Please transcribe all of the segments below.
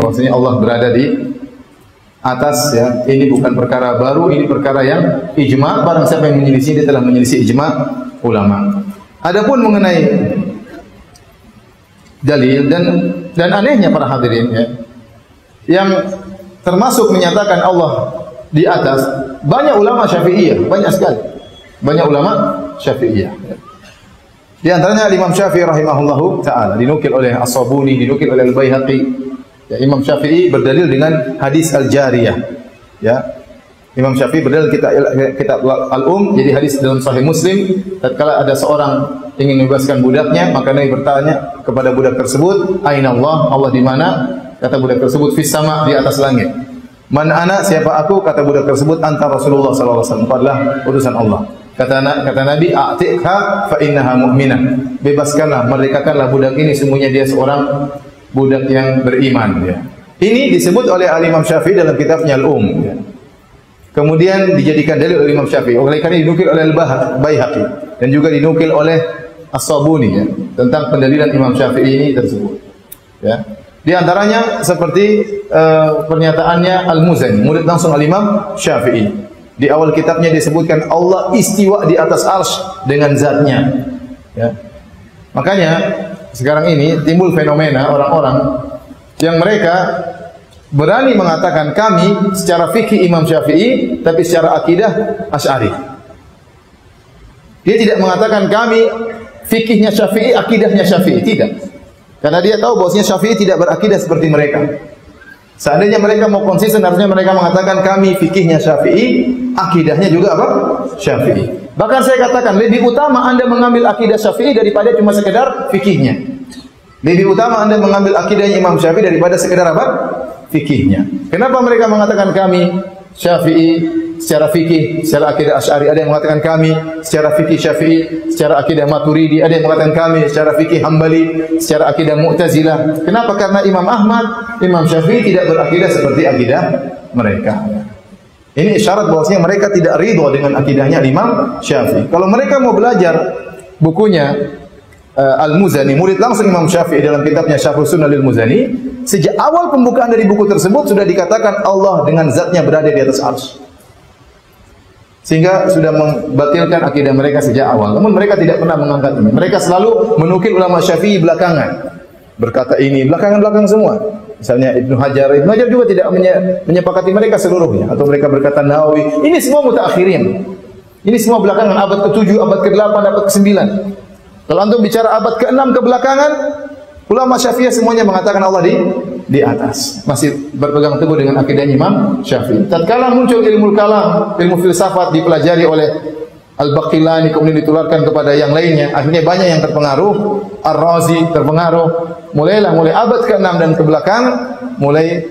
bahwasanya Allah berada di atas, ya. Ini bukan perkara baru, ini perkara yang ijma'. Barang siapa yang menyelisih, dia telah menyelisih ijma' ulama. Adapun mengenai dalil dan anehnya para hadirin, ya, yang termasuk menyatakan Allah di atas, banyak ulama Syafi'iyah, banyak sekali. Banyak ulama Syafi'iyah. Di antaranya Imam Syafi'i rahimahullahu taala, dinukil oleh As-Sabuni, dinukil oleh Al-Baihaqi. Ya, Imam Syafi'i berdalil dengan hadis Al-Jariyah. Ya. Imam Syafi'i berdalil kitab Al-Um, jadi hadis dalam Sahih Muslim, tatkala ada seorang ingin membebaskan budaknya, maka Nabi bertanya kepada budak tersebut, "Aina Allah?" Allah di mana? Kata budak tersebut, "Fis sama," di atas langit. "Man ana?" Siapa aku? Kata budak tersebut, "Anta Rasulullah sallallahu alaihi wasallam." Adalah utusan Allah. Kata Nabi, "A'tiqha fa innaha mu'minah." Bebaskanlah, merdekakanlah budak ini, sesungguhnya dia seorang budak yang beriman, ya. Ini disebut oleh Imam Syafi'i dalam kitabnya Al-Um, ya. Kemudian dijadikan dalil oleh Imam Syafi'i. Oleh karena dinukil oleh Al-Baihaqi dan juga dinukil oleh As-Sabuni, ya, tentang pendalilan Imam Syafi'i ini tersebut. Ya. Di antaranya seperti pernyataannya Al-Muzani, murid langsung Al-Imam Syafi'i. Di awal kitabnya disebutkan Allah istiwa di atas arsy dengan zatnya. Ya. Makanya sekarang ini timbul fenomena orang-orang yang mereka berani mengatakan kami secara fikih Imam Syafi'i, tapi secara akidah Asy'ari. Dia tidak mengatakan kami fikihnya Syafi'i, akidahnya Syafi'i, tidak. Karena dia tahu bahwasanya Syafi'i tidak berakidah seperti mereka. Seandainya mereka mau konsisten, harusnya mereka mengatakan kami fikihnya Syafi'i, akidahnya juga apa? Syafi'i. Bahkan saya katakan lebih utama Anda mengambil akidah Syafi'i daripada cuma sekedar fikihnya. Lebih utama Anda mengambil akidahnya Imam Syafi'i daripada sekedar apa? Fikihnya. Kenapa mereka mengatakan kami Syafi'i secara fikih, secara akidah Asy'ari? Ada yang mengatakan kami secara fikih Syafi'i, secara akidah Maturidi. Ada yang mengatakan kami secara fikih Hambali, secara akidah Mu'tazilah. Kenapa? Karena Imam Ahmad, Imam Syafi'i tidak berakidah seperti akidah mereka. Ini isyarat bahwasanya mereka tidak ridho dengan akidahnya Imam Syafi'i. Kalau mereka mau belajar bukunya Al-Muzani, murid langsung Imam Syafi'i dalam kitabnya Syarh Sunnah Lil-Muzani, sejak awal pembukaan dari buku tersebut sudah dikatakan Allah dengan zatnya berada di atas arsy. Sehingga sudah membatilkan akidah mereka sejak awal. Namun mereka tidak pernah mengangkat ini. Mereka selalu menukil ulama Syafi'i belakangan. Berkata ini belakang semua. Misalnya Ibnu Hajar juga tidak menyepakati mereka seluruhnya, atau mereka berkata Nawawi. Ini semua mutaakhirin. Ini semua belakangan, abad ke-7, abad ke-8, abad ke-9. Kalau antum bicara abad ke-6 ke belakangan, ulama Syafi'iyah semuanya mengatakan Allah di atas. Masih berpegang teguh dengan akidah Imam Syafi'i. Tatkala muncul ilmu kalam, ilmu filsafat dipelajari oleh Al-Baqillani, kemudian ditularkan kepada yang lainnya, akhirnya banyak yang terpengaruh. Ar-Razi terpengaruh. Mulai abad ke-6 dan ke belakang mulai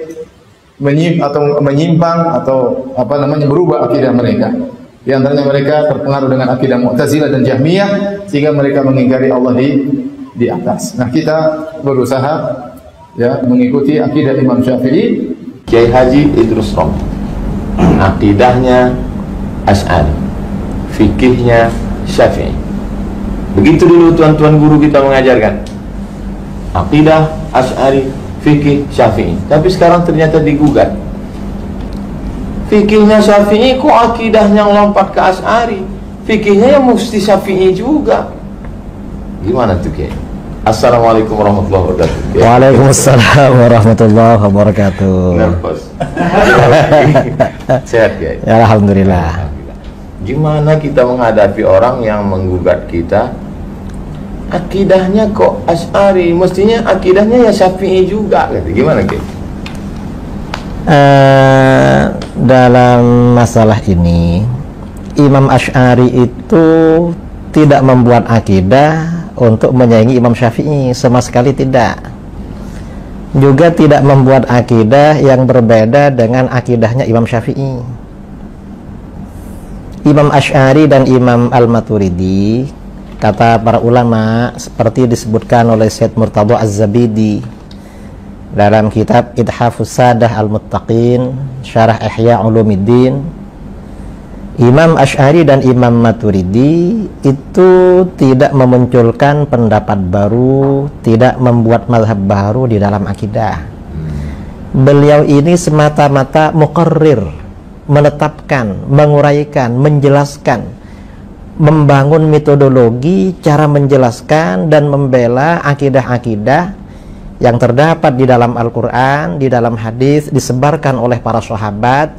menyimpang atau berubah akidah mereka. Di antaranya mereka terpengaruh dengan akidah Mu'tazilah dan Jahmiyah, sehingga mereka mengingkari Allah di atas. Nah, kita berusaha ya mengikuti akidah Imam Syafi'i. Kiai Haji Idrus Rom, akidahnya Asy'ari, fikihnya Syafi'i. Begitu dulu tuan-tuan guru kita mengajarkan, akidah Asy'ari, fikih Syafi'i. Tapi sekarang ternyata digugat, fikihnya Syafi'i kok akidahnya lompat ke Asy'ari, fikihnya yang mesti Syafi'i juga. Gimana tuh Kiai? Assalamualaikum warahmatullahi wabarakatuh. Waalaikumsalam warahmatullahi wabarakatuh. Nervous. Sehat Kiai? Ya, alhamdulillah. Gimana kita menghadapi orang yang menggugat kita, akidahnya kok Asy'ari, mestinya akidahnya ya Syafi'i juga, gimana Kiai? Dalam masalah ini, Imam Asy'ari itu tidak membuat akidah untuk menyaingi Imam Syafi'i, sama sekali tidak. Juga tidak membuat akidah yang berbeda dengan akidahnya Imam Syafi'i. Imam Asy'ari dan Imam Al-Maturidi, kata para ulama, seperti disebutkan oleh Syed Murtadha Az-Zabidi dalam kitab Ithafus Sadah Al-Muttaqin, Syarah Ihya Ulumuddin, Imam Asy'ari dan Imam Maturidi itu tidak memunculkan pendapat baru, tidak membuat mazhab baru di dalam akidah. Beliau ini semata-mata muqarrir, menetapkan, menguraikan, menjelaskan, membangun metodologi cara menjelaskan dan membela akidah-akidah yang terdapat di dalam Al-Quran, di dalam hadis, disebarkan oleh para sahabat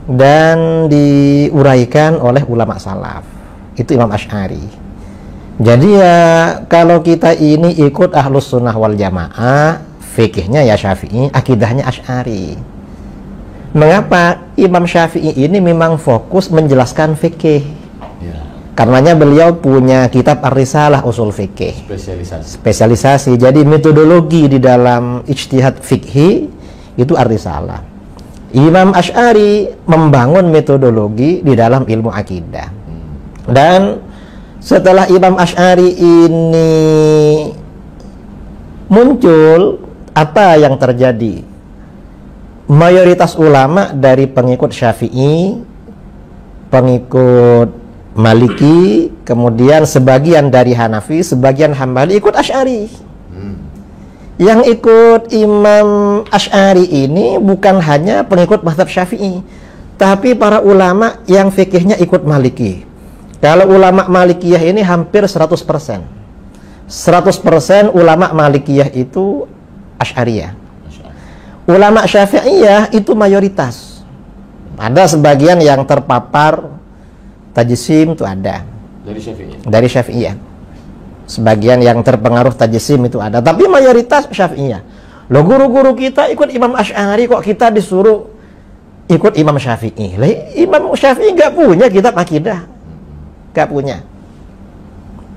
dan diuraikan oleh ulama salaf. Itu Imam Asy'ari. Jadi ya kalau kita ini ikut Ahlus Sunnah wal Jamaah, fikihnya ya Syafi'i, akidahnya Asy'ari. Mengapa? Imam Syafi'i ini memang fokus menjelaskan fikih. Ya. Karenanya beliau punya kitab Ar-Risalah Usul Fikih. Spesialisasi. Jadi metodologi di dalam ijtihad fikhi itu Ar-Risalah. Imam Asy'ari membangun metodologi di dalam ilmu akidah. Dan setelah Imam Asy'ari ini muncul, apa yang terjadi? Mayoritas ulama dari pengikut Syafi'i, pengikut Maliki, kemudian sebagian dari Hanafi, sebagian Hambali ikut Asy'ari. Yang ikut Imam Asy'ari ini bukan hanya pengikut mazhab Syafi'i, tapi para ulama yang fikihnya ikut Maliki. Kalau ulama Malikiyah ini hampir 100%. 100% ulama Malikiyah itu Asy'ariyah. Ulama Syafi'iyah itu mayoritas. Ada sebagian yang terpapar tajsim itu ada. Dari Syafi'iyah. Dari Syafi'iyah. Sebagian yang terpengaruh tajsim itu ada, tapi mayoritas Syafi'iyah. Loh, guru-guru kita ikut Imam Asy'ari, kok kita disuruh ikut Imam Syafi'i? Lah, Imam Syafi'i nggak punya kitab akidah. Gak punya.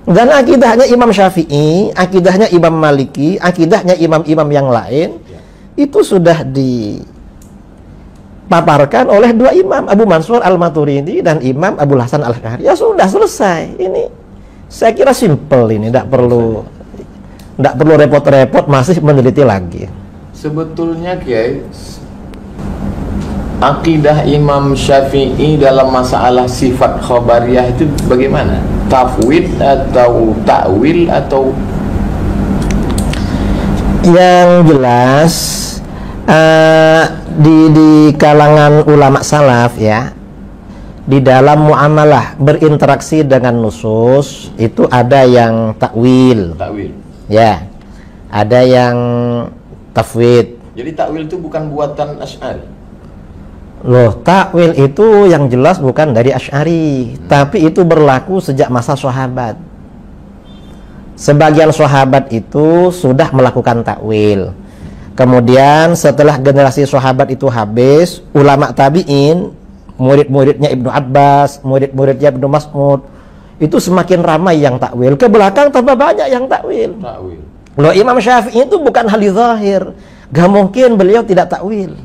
Dan akidahnya Imam Syafi'i, akidahnya Imam Maliki, akidahnya imam-imam yang lain itu sudah dipaparkan oleh dua imam, Abu Mansur Al-Maturidi dan Imam Abu Hasan Al-Asy'ari. Ya sudah selesai. Ini saya kira simple ini, tidak perlu repot-repot masih meneliti lagi. Sebetulnya Kiai, akidah Imam Syafi'i dalam masalah sifat khabariyah itu bagaimana? Tafwid atau ta'wil atau? Yang jelas di kalangan ulama salaf ya, di dalam muamalah berinteraksi dengan nusus itu ada yang takwil, ya, ada yang tafwid. Jadi takwil itu bukan buatan Asy'ari. Loh, takwil itu yang jelas bukan dari Asy'ari, tapi itu berlaku sejak masa sahabat. Sebagian sahabat itu sudah melakukan takwil. Kemudian setelah generasi sahabat itu habis, ulama tabi'in, murid-muridnya Ibnu Abbas, murid-muridnya Ibnu Mas'ud, itu semakin ramai yang takwil. Ke belakang tambah banyak yang takwil. Loh, Imam Syafi'i itu bukan hal zahir. Gak mungkin beliau tidak takwil.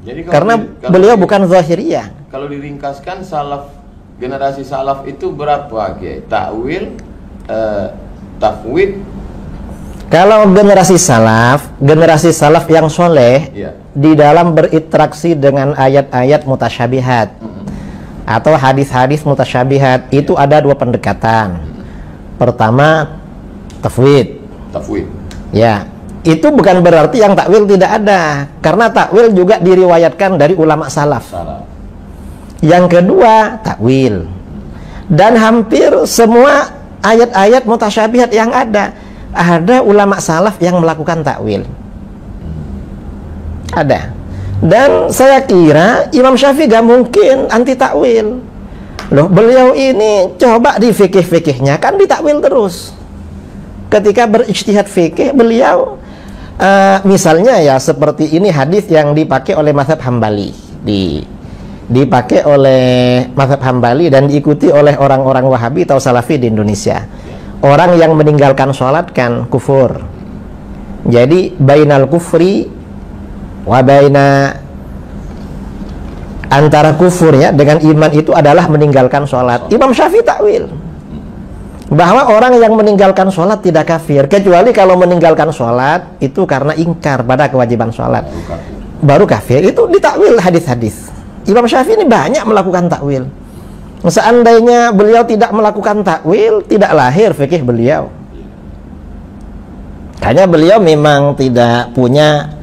Jadi karena beliau bukan zahiriyah. Kalau diringkaskan, salaf, generasi salaf itu berapa? Takwil, tafwid. Kalau generasi salaf yang soleh, di dalam berinteraksi dengan ayat-ayat mutasyabihat atau hadis-hadis mutasyabihat, itu ada dua pendekatan. Pertama, tafwid. Ya, itu bukan berarti yang takwil tidak ada, karena takwil juga diriwayatkan dari ulama salaf. Yang kedua, takwil. Dan hampir semua ayat-ayat mutasyabihat yang ada ulama salaf yang melakukan takwil. Ada. Dan saya kira Imam Syafi'i gak mungkin anti takwil. Loh, beliau ini coba di fikih-fikihnya kan ditakwil terus. Ketika berijtihad fikih, beliau misalnya ya seperti ini hadis yang dipakai oleh mazhab Hambali, dipakai oleh mazhab Hambali dan diikuti oleh orang-orang Wahabi atau Salafi di Indonesia. Orang yang meninggalkan sholat kan kufur. Jadi bainal kufri wa baina, antara kufur ya dengan iman itu adalah meninggalkan sholat. Imam Syafi'i takwil bahwa orang yang meninggalkan sholat tidak kafir, kecuali kalau meninggalkan sholat itu karena ingkar pada kewajiban sholat, baru kafir. Itu ditakwil hadis-hadis. Imam Syafi'i ini banyak melakukan takwil. Seandainya beliau tidak melakukan takwil, tidak lahir fikih beliau. Hanya beliau memang tidak punya